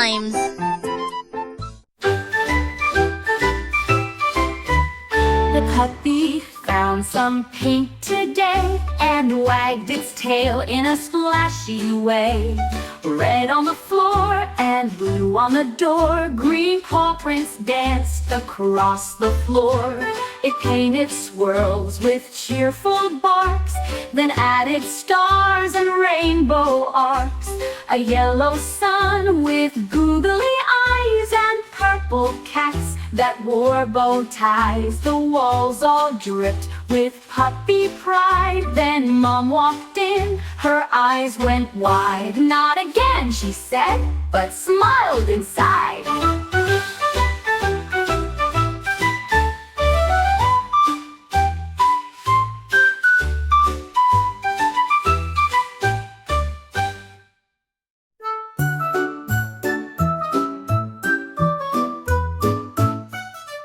times. The puppy found some paint today and wagged its tail in a splashy way. Red on the floor and blue on the door, green paw prints danced across the floor. It painted swirls with cheerful barks, then added stars and rainbow arcs. A yellow sun with googly eyes and purple cats that wore bow ties. The walls all dripped with puppy pride. Then Mom walked in, her eyes went wide. Not again, she said, but smiled inside.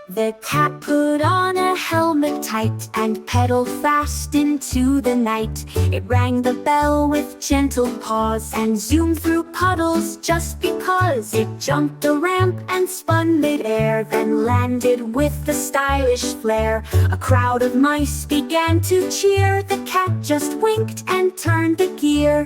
The cat put on a helmet tight and pedaled fast into the night. It rang the bell with gentle paws and zoomed through puddles just because. It jumped a ramp and spun mid-air, then landed with a stylish flair. A crowd of mice began to cheer. The cat just winked and turned the gear.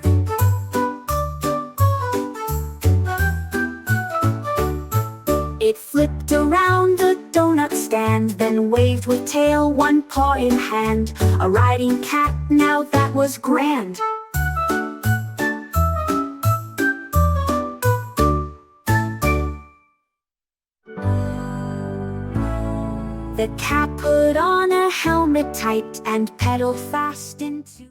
It flipped around a donut stand, then waved with tail, one paw in hand. A riding cat, now that was grand. The cat put on a helmet tight and pedaled fast into...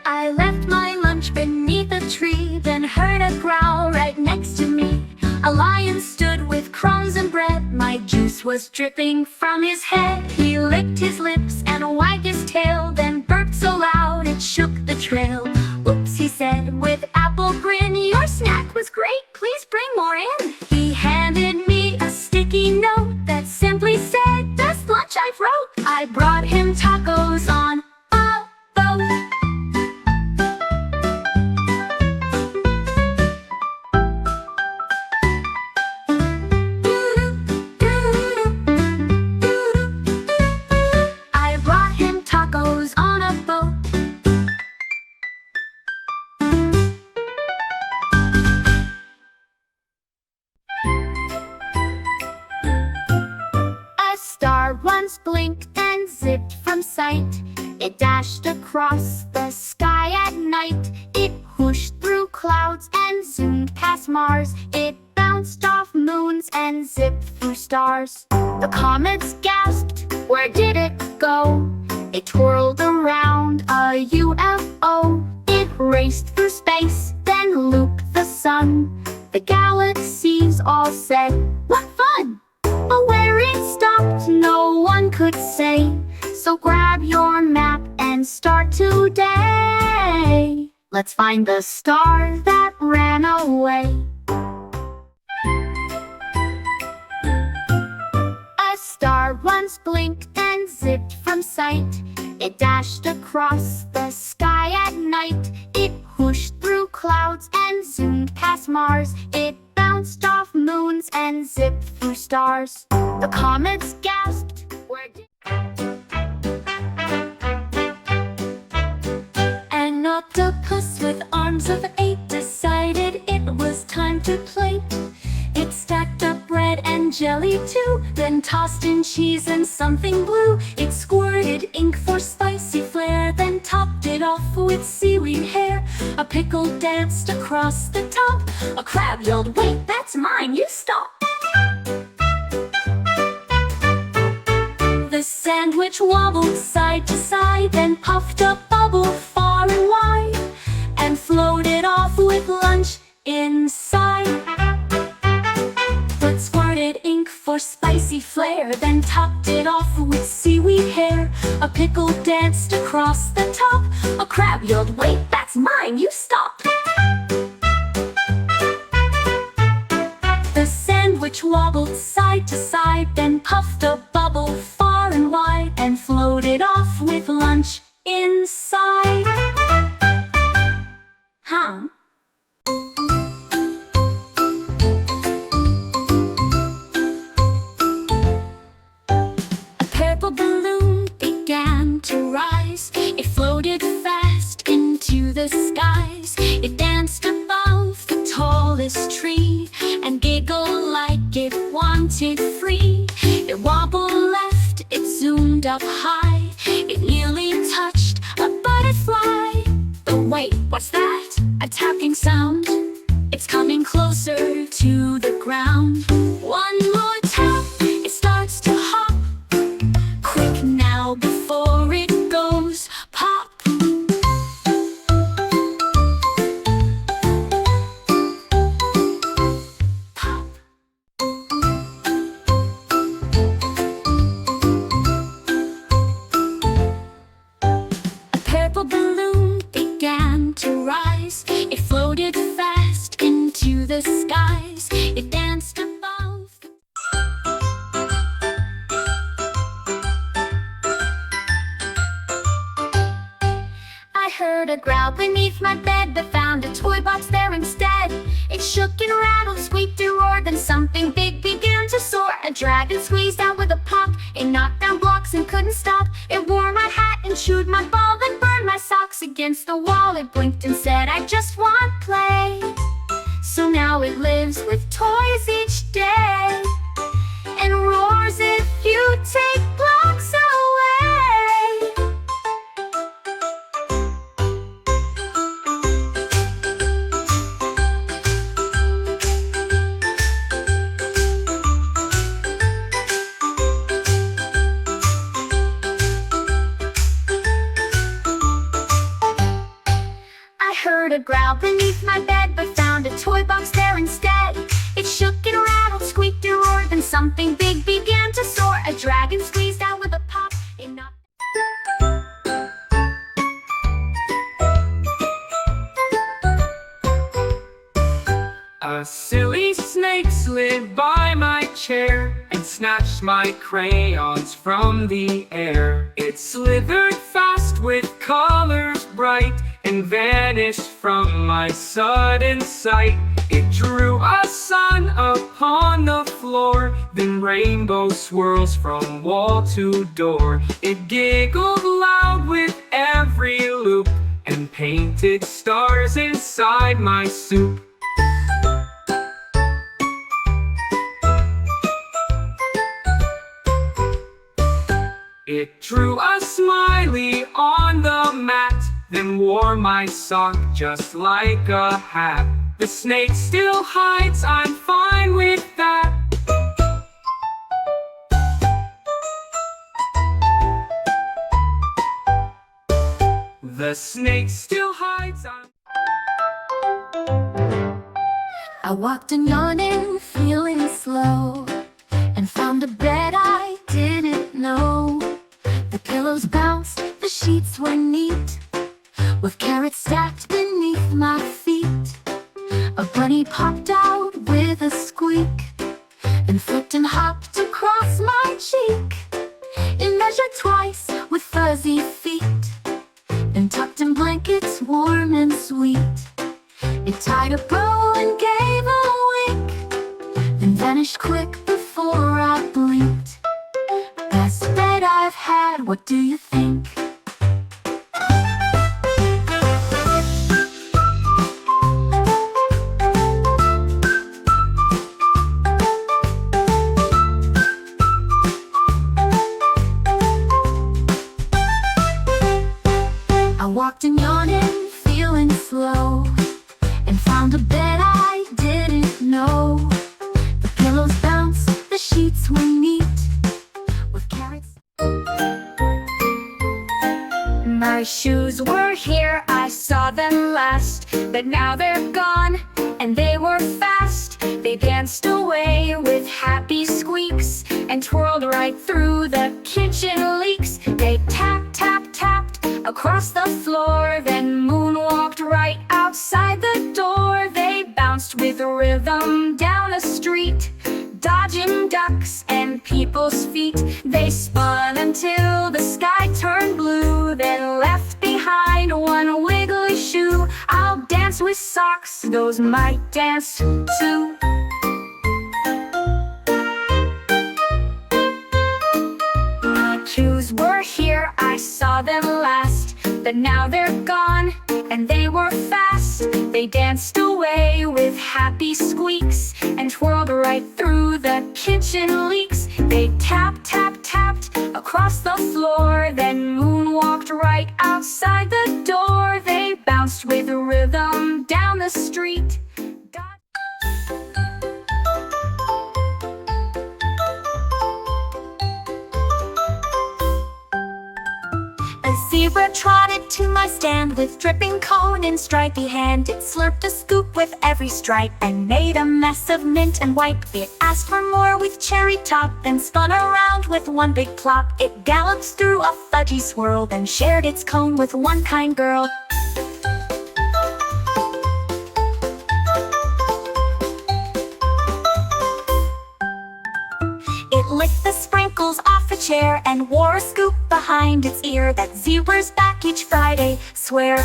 I left my lunch beneath a tree, then heard a growl right next to me. A lion stood with crumbs and bread. My juice was dripping from his head. He licked his lips and wagged his tail, then burped so loud it shook the trail. Oops, he said with apple grin, your snack was great, please bring more in. He handed me a sticky note that simply said, best lunch I've wrote. I brought him tacos on a boat. Once blinked and zipped from sight. It dashed across the sky at night. It whooshed through clouds and zoomed past Mars. It bounced off moons and zipped through stars. The comets gasped, where did it go? It twirled around a UFO. It raced through space, then looped the sun. The galaxies all said, what fun! But where it stopped, no one could say. So grab your map and start today. Let's find the star that ran away. A star once blinked and zipped from sight. It dashed across the sky at night. It whooshed through clouds and zoomed past Mars. It bounced off moons and zipped through stars. The comets gasped, where did... An octopus with arms of 8 decided it was time to plate. It stacked up bread and jelly too, then tossed in cheese and something blue. It squirted ink for spicy flair, then topped it off with seaweed hair. A pickle danced across the top. A crab yelled, wait, that's mine, you stop. The sandwich wobbled side to side, then puffed a bubble far and wide, and floated off with lunch inside. But squirted ink for spicy flair, then topped it off with seaweed hair. A pickle danced across the top. A crab yelled, wait, that's mine, you stop. The sandwich wobbled side to side, then puffed a bubble far and wide, and floated off with lunch inside. song. A purple balloon began to rise. It floated fast into the skies. It danced above the tallest tree and giggled like it wanted free. It wobbled left, it zoomed up high. It nearly touched a butterfly. But wait, what's that? A tapping sound. It's coming closer to the ground. One more tap, it starts to hop. Quick now before it goes pop. Pop. A purple balloon began to rise. It floated fast into the skies. It danced above the I heard a growl beneath my bed, but found a toy box there instead. It shook and rattled, squeaked and roared, then something big began to soar. A dragon squeezed out with a pop. It knocked down blocks and couldn't stop. It wore my hat and chewed my ball, then burned my socks against the wall. It blinked and said, I just want play. So now it lives with toys each day and roars if you take blocks away. I heard a growl beneath my bed, but found a toy box there instead. It shook and rattled, squeaked and roared, then something big began to soar. A dragon squeezed out with a pop. It knocked A silly snake slid by my chair and snatched my crayons from the air. It slithered fast with colors bright and vanished from my sudden sight. It drew a sun upon the floor, then rainbow swirls from wall to door. It giggled loud with every loop and painted stars inside my soup. It drew a smiley on the mat, then wore my sock just like a hat. The snake still hides, I'm fine with that. The snake still hides, I walked in yawning, feeling slow, and found a bed I didn't know. The pillows bounced, the sheets were neat, with carrots stacked beneath my feet. A bunny popped out with a squeak, and flipped and hopped across my cheek. It measured twice with fuzzy feet, and tucked in blankets warm and sweet. It tied a bow and gave a wink, then vanished quick before I blinked. Best bed I've had, what do you think? I walked in yawning, feeling slow, and found a bed I didn't know. The pillows bounced, the sheets were neat, with carrots. My shoes were here, I saw them last, but now they're gone, and they were fast. They danced away with happy squeaks, and twirled right through the kitchen leaks. They tap, tap, tapped across the floor, then moonwalked right outside the door. They bounced with rhythm down the street, dodging ducks and people's feet. They spun until the sky turned blue, then left behind one wiggly shoe. I'll dance with socks, those might dance too. My shoes were here, I saw them last, but now they're gone, and they were fast. They danced away with happy squeaks, and twirled right through the kitchen leaks. They tap, tap, tapped across the floor, then moonwalked right outside the door. They bounced with rhythm down the street. A zebra trotted to my stand with dripping cone and stripy hand. It slurped a scoop with every stripe and made a mess of mint and wipe. It asked for more with cherry top, then spun around with one big plop. It galloped through a fudgy swirl, then shared its cone with one kind girl. It licked the sprinkles off a chair and wore a scoop behind its ear. That zebra's back each Friday, swear.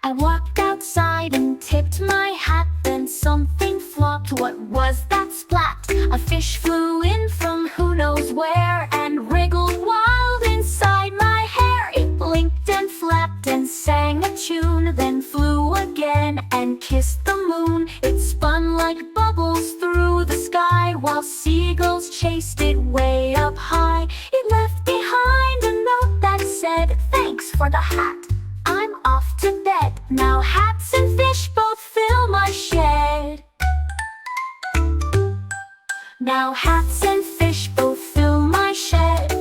I walked outside and tipped my hat, then something flopped. What was that splat? A fish flew in from who knows where and wriggled wild inside my hair. It blinked and flapped and sang a tune, then flew again and kissed the moon. It spun like bubbles through the sky while seagulls chased it way up high. It left behind a note that said, "Thanks for the hat. I'm off to bed. Now hats and fish both fill my shed." Now hats and fish both fill my shed.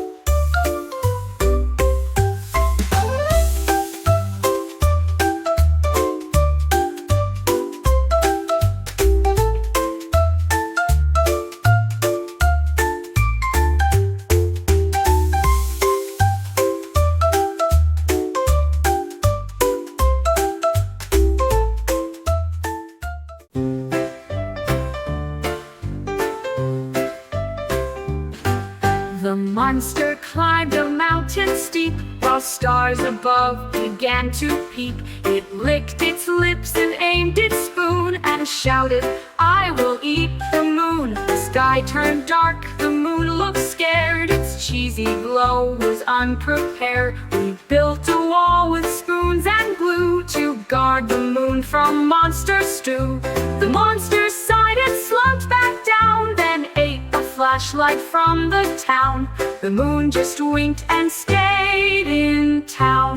The monster climbed a mountain steep, while stars above began to peep. It licked its lips and aimed its spoon, and shouted, "I will eat the moon." The sky turned dark, the moon looked scared. Its cheesy glow was unprepared. We built a wall with spoons and glue to guard the moon from monster stew. The monster sighed and slumped back down, then ate a flashlight from the town. The moon just winked and stayed in town.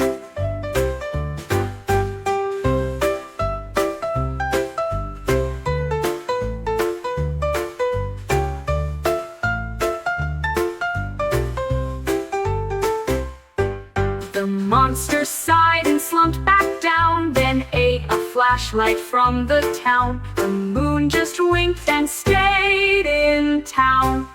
The monster sighed and slumped back down, then ate a flashlight from the town. The moon just winked and stayed in town.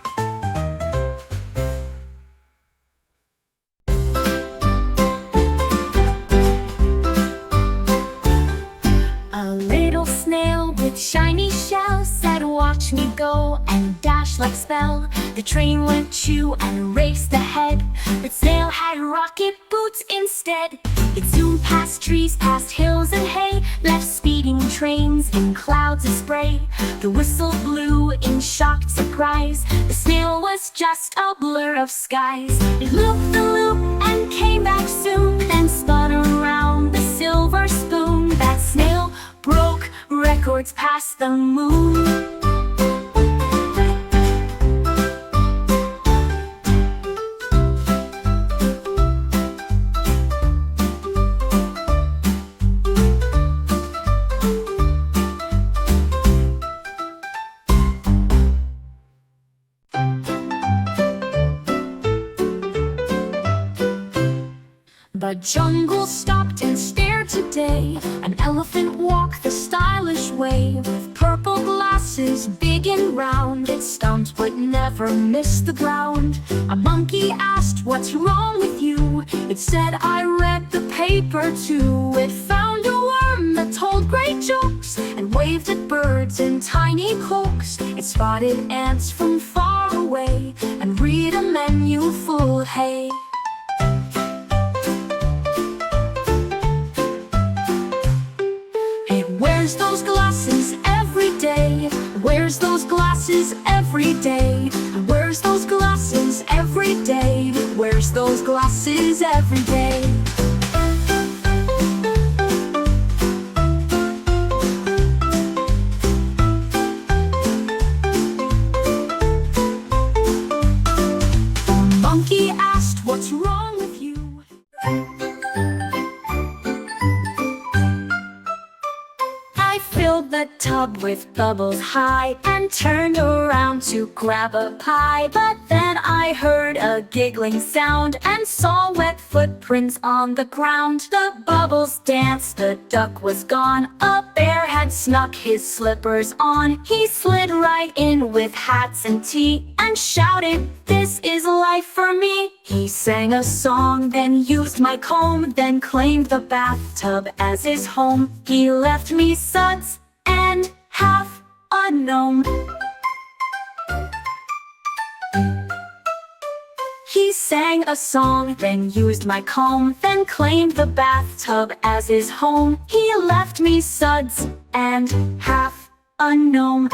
A little snail with shiny shell said, "Watch me go," and dashed like spell. The train went choo and raced ahead, but snail had rocket boots instead. It zoomed past trees, past hills and hay, left speeding trains in clouds of spray. The whistle blew in shocked surprise. The snail was just a blur of skies. It looped the loop and came back soon, then spun around the silver spoon. That snail broke records past the moon. The jungle stopped and stared to day. An elephant walked the stylish way, with purple glasses, big and round. It stumped but never missed the ground. A monkey asked, "What's wrong with you?" It said, "I read the paper too." It found a worm that told great jokes, and waved at birds in tiny cloaks. It spotted ants from far away, and read a menu full of hay. It wears those glasses every day, wears those glasses every day, wears those glasses every day, wears those glasses every day. The monkey asked, "What's wrong with you?" I filled the tub with bubbles high, and turned around to grab a pie. But then I heard a giggling sound, and saw wet footprints on the ground. The bubbles danced, the duck was gone. A bear had snuck his slippers on. He slid right in with hats and tea, and shouted, "This is life for me." He sang a song, then used my comb, then claimed the bathtub as his home. He left me suds and half a gnome. He sang a song, then used my comb, then claimed the bathtub as his home. He left me suds and half a gnome.